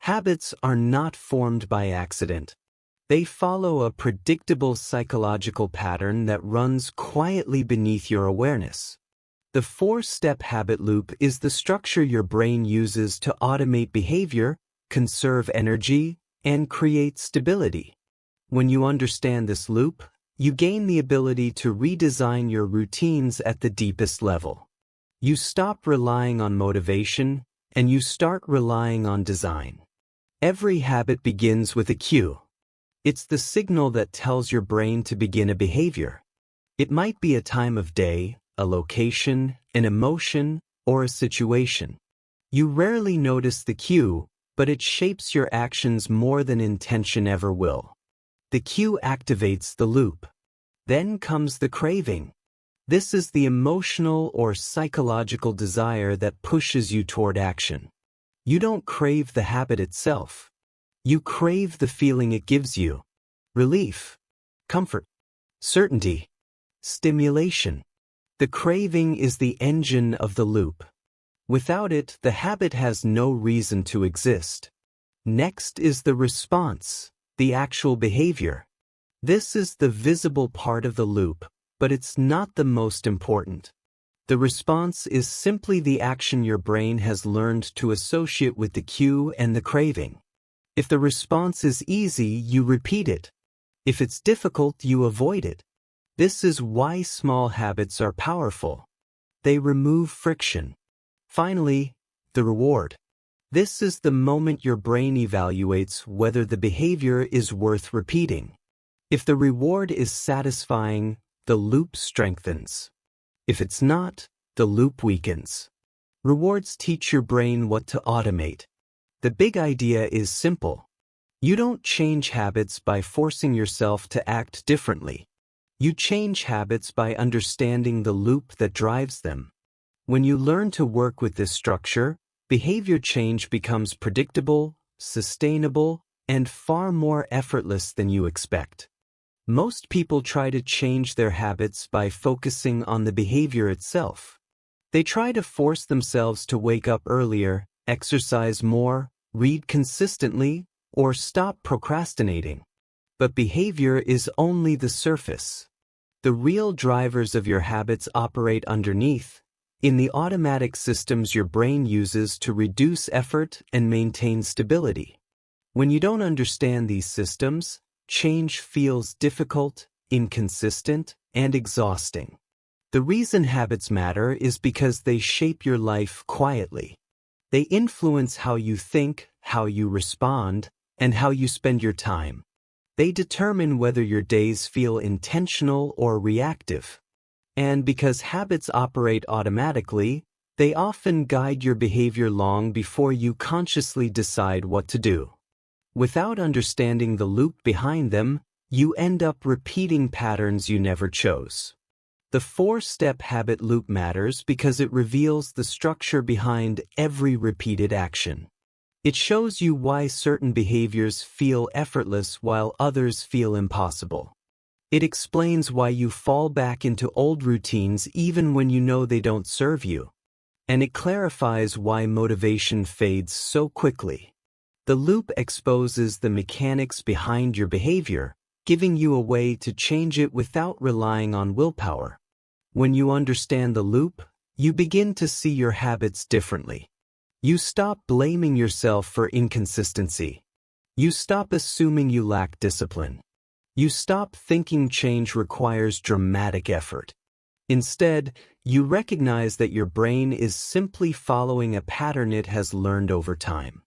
Habits are not formed by accident. They follow a predictable psychological pattern that runs quietly beneath your awareness. The four-step habit loop is the structure your brain uses to automate behavior, conserve energy, and create stability. When you understand this loop, you gain the ability to redesign your routines at the deepest level. You stop relying on motivation, and you start relying on design. Every habit begins with a cue. It's the signal that tells your brain to begin a behavior. It might be a time of day, a location, an emotion, or a situation. You rarely notice the cue, but it shapes your actions more than intention ever will. The cue activates the loop. Then comes the craving. This is the emotional or psychological desire that pushes you toward action. You don't crave the habit itself. You crave the feeling it gives you. Relief, comfort, certainty, stimulation. The craving is the engine of the loop. Without it, the habit has no reason to exist. Next is the response, the actual behavior. This is the visible part of the loop, but it's not the most important. The response is simply the action your brain has learned to associate with the cue and the craving. If the response is easy, you repeat it. If it's difficult, you avoid it. This is why small habits are powerful. They remove friction. Finally, the reward. This is the moment your brain evaluates whether the behavior is worth repeating. If the reward is satisfying, the loop strengthens. If it's not, the loop weakens. Rewards teach your brain what to automate. The big idea is simple. You don't change habits by forcing yourself to act differently. You change habits by understanding the loop that drives them. When you learn to work with this structure, behavior change becomes predictable, sustainable, and far more effortless than you expect. Most people try to change their habits by focusing on the behavior itself. They try to force themselves to wake up earlier, exercise more, read consistently, or stop procrastinating. But behavior is only the surface. The real drivers of your habits operate underneath, in the automatic systems your brain uses to reduce effort and maintain stability. When you don't understand these systems, change feels difficult, inconsistent, and exhausting. The reason habits matter is because they shape your life quietly. They influence how you think, how you respond, and how you spend your time. They determine whether your days feel intentional or reactive. And because habits operate automatically, they often guide your behavior long before you consciously decide what to do. Without understanding the loop behind them, you end up repeating patterns you never chose. The four-step habit loop matters because it reveals the structure behind every repeated action. It shows you why certain behaviors feel effortless while others feel impossible. It explains why you fall back into old routines even when you know they don't serve you. And it clarifies why motivation fades so quickly. The loop exposes the mechanics behind your behavior, giving you a way to change it without relying on willpower. When you understand the loop, you begin to see your habits differently. You stop blaming yourself for inconsistency. You stop assuming you lack discipline. You stop thinking change requires dramatic effort. Instead, you recognize that your brain is simply following a pattern it has learned over time.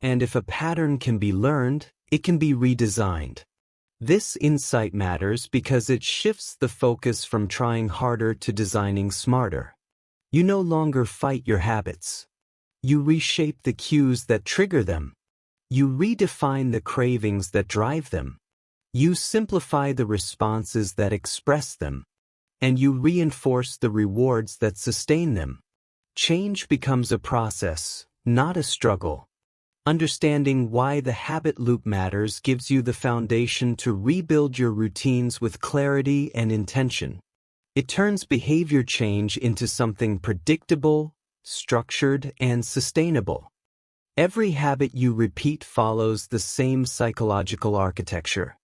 And if a pattern can be learned, it can be redesigned. This insight matters because it shifts the focus from trying harder to designing smarter. You no longer fight your habits. You reshape the cues that trigger them. You redefine the cravings that drive them. You simplify the responses that express them. And you reinforce the rewards that sustain them. Change becomes a process, not a struggle. Understanding why the habit loop matters gives you the foundation to rebuild your routines with clarity and intention. It turns behavior change into something predictable, structured, and sustainable. Every habit you repeat follows the same psychological architecture.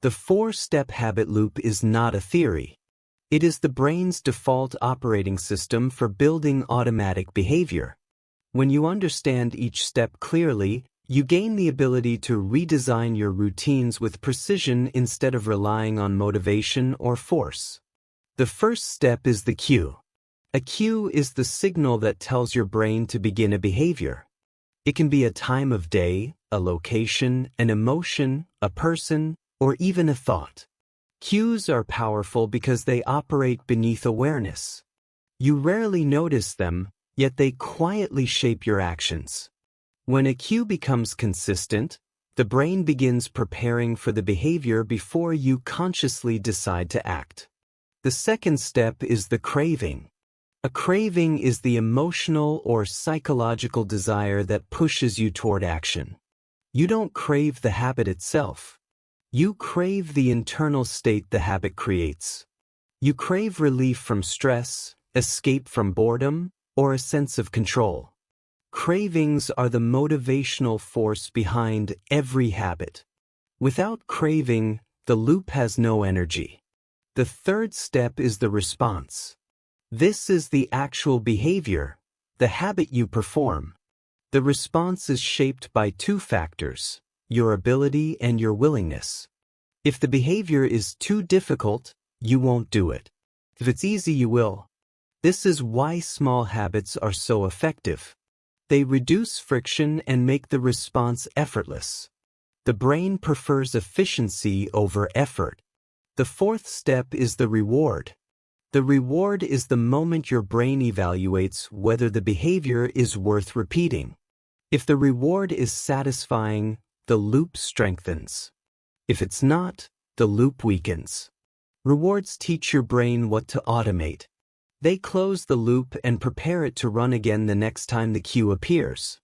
The four-step habit loop is not a theory. It is the brain's default operating system for building automatic behavior. When you understand each step clearly, you gain the ability to redesign your routines with precision instead of relying on motivation or force. The first step is the cue. A cue is the signal that tells your brain to begin a behavior. It can be a time of day, a location, an emotion, a person, or even a thought. Cues are powerful because they operate beneath awareness. You rarely notice them, yet they quietly shape your actions. When a cue becomes consistent, the brain begins preparing for the behavior before you consciously decide to act. The second step is the craving. A craving is the emotional or psychological desire that pushes you toward action. You don't crave the habit itself. You crave the internal state the habit creates. You crave relief from stress, escape from boredom, or a sense of control. Cravings are the motivational force behind every habit. Without craving, the loop has no energy. The third step is the response. This is the actual behavior, the habit you perform. The response is shaped by two factors: your ability and your willingness. If the behavior is too difficult, you won't do it. If it's easy, you will. This is why small habits are so effective. They reduce friction and make the response effortless. The brain prefers efficiency over effort. The fourth step is the reward. The reward is the moment your brain evaluates whether the behavior is worth repeating. If the reward is satisfying, the loop strengthens. If it's not, the loop weakens. Rewards teach your brain what to automate. They close the loop and prepare it to run again the next time the cue appears.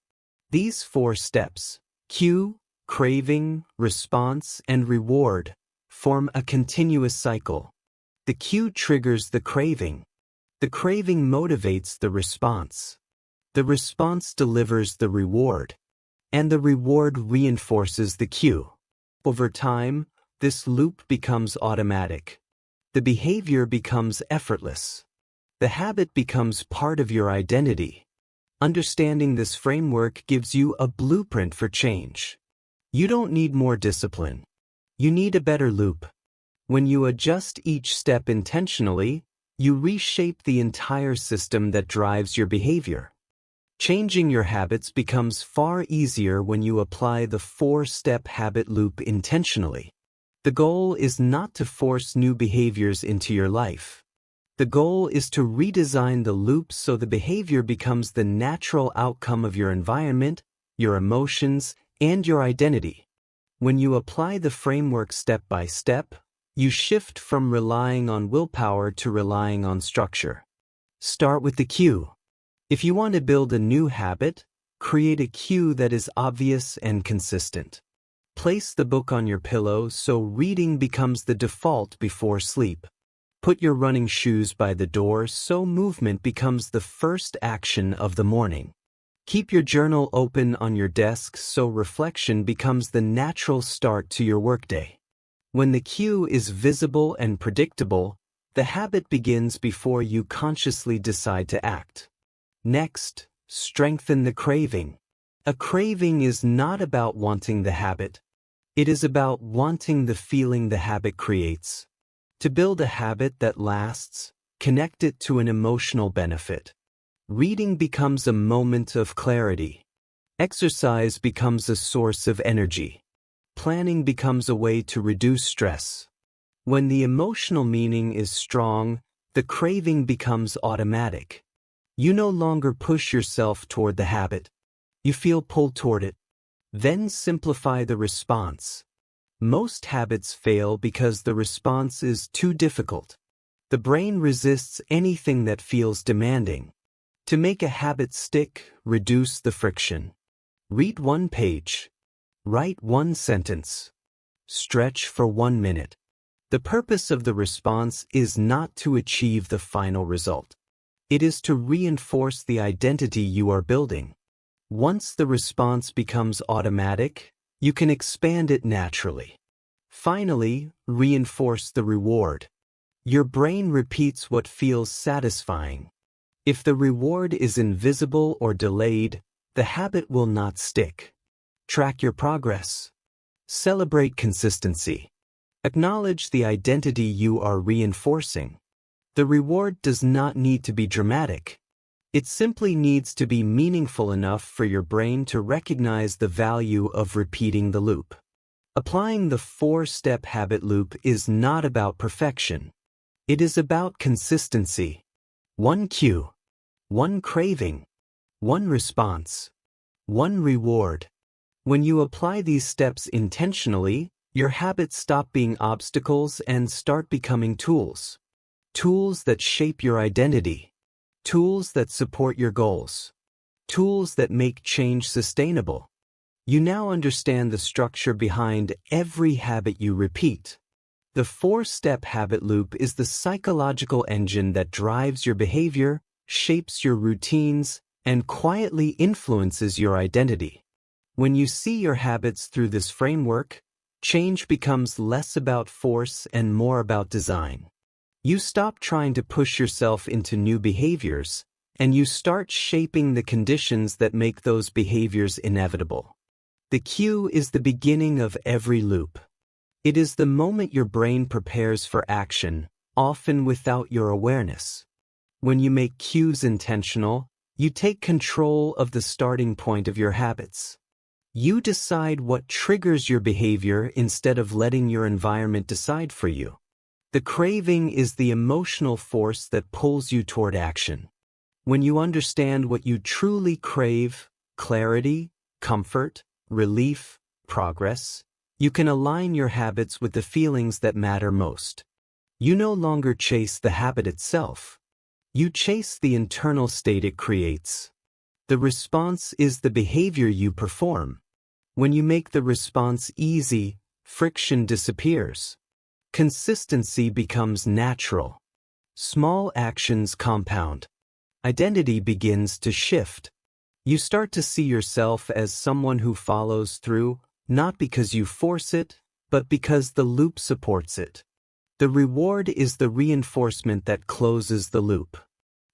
These four steps, cue, craving, response, and reward, form a continuous cycle. The cue triggers the craving. The craving motivates the response. The response delivers the reward. And the reward reinforces the cue. Over time, this loop becomes automatic. The behavior becomes effortless. The habit becomes part of your identity. Understanding this framework gives you a blueprint for change. You don't need more discipline. You need a better loop. When you adjust each step intentionally, you reshape the entire system that drives your behavior. Changing your habits becomes far easier when you apply the four-step habit loop intentionally. The goal is not to force new behaviors into your life. The goal is to redesign the loop so the behavior becomes the natural outcome of your environment, your emotions, and your identity. When you apply the framework step by step, you shift from relying on willpower to relying on structure. Start with the cue. If you want to build a new habit, create a cue that is obvious and consistent. Place the book on your pillow so reading becomes the default before sleep. Put your running shoes by the door so movement becomes the first action of the morning. Keep your journal open on your desk so reflection becomes the natural start to your workday. When the cue is visible and predictable, the habit begins before you consciously decide to act. Next, strengthen the craving. A craving is not about wanting the habit. It is about wanting the feeling the habit creates. To build a habit that lasts, connect it to an emotional benefit. Reading becomes a moment of clarity. Exercise becomes a source of energy. Planning becomes a way to reduce stress. When the emotional meaning is strong, the craving becomes automatic. You no longer push yourself toward the habit. You feel pulled toward it. Then simplify the response. Most habits fail because the response is too difficult. The brain resists anything that feels demanding. To make a habit stick, reduce the friction. Read one page. Write one sentence. Stretch for 1 minute. The purpose of the response is not to achieve the final result. It is to reinforce the identity you are building. Once the response becomes automatic, you can expand it naturally. Finally, reinforce the reward. Your brain repeats what feels satisfying. If the reward is invisible or delayed, the habit will not stick. Track your progress. Celebrate consistency. Acknowledge the identity you are reinforcing. The reward does not need to be dramatic. It simply needs to be meaningful enough for your brain to recognize the value of repeating the loop. Applying the 4-step habit loop is not about perfection. It is about consistency. 1 cue, 1 craving, 1 response, 1 reward. When you apply these steps intentionally, your habits stop being obstacles and start becoming tools. Tools that shape your identity. Tools that support your goals. Tools that make change sustainable. You now understand the structure behind every habit you repeat. The 4-step habit loop is the psychological engine that drives your behavior, shapes your routines, and quietly influences your identity. When you see your habits through this framework, change becomes less about force and more about design. You stop trying to push yourself into new behaviors, and you start shaping the conditions that make those behaviors inevitable. The cue is the beginning of every loop. It is the moment your brain prepares for action, often without your awareness. When you make cues intentional, you take control of the starting point of your habits. You decide what triggers your behavior instead of letting your environment decide for you. The craving is the emotional force that pulls you toward action. When you understand what you truly crave, clarity, comfort, relief, progress, you can align your habits with the feelings that matter most. You no longer chase the habit itself. You chase the internal state it creates. The response is the behavior you perform. When you make the response easy, friction disappears. Consistency becomes natural. Small actions compound. Identity begins to shift. You start to see yourself as someone who follows through, not because you force it, but because the loop supports it. The reward is the reinforcement that closes the loop.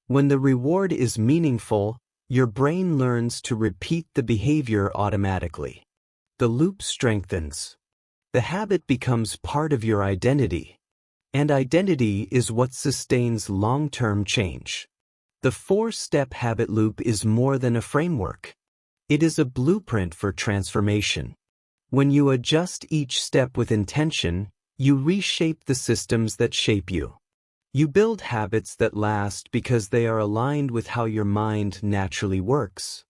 When the reward is meaningful, your brain learns to repeat the behavior automatically. The loop strengthens. The habit becomes part of your identity. And identity is what sustains long-term change. The 4-step habit loop is more than a framework. It is a blueprint for transformation. When you adjust each step with intention, you reshape the systems that shape you. You build habits that last because they are aligned with how your mind naturally works.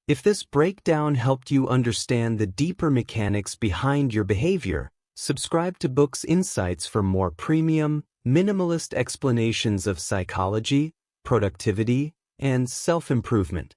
If this breakdown helped you understand the deeper mechanics behind your behavior, subscribe to Book's Insights for more premium, minimalist explanations of psychology, productivity, and self-improvement.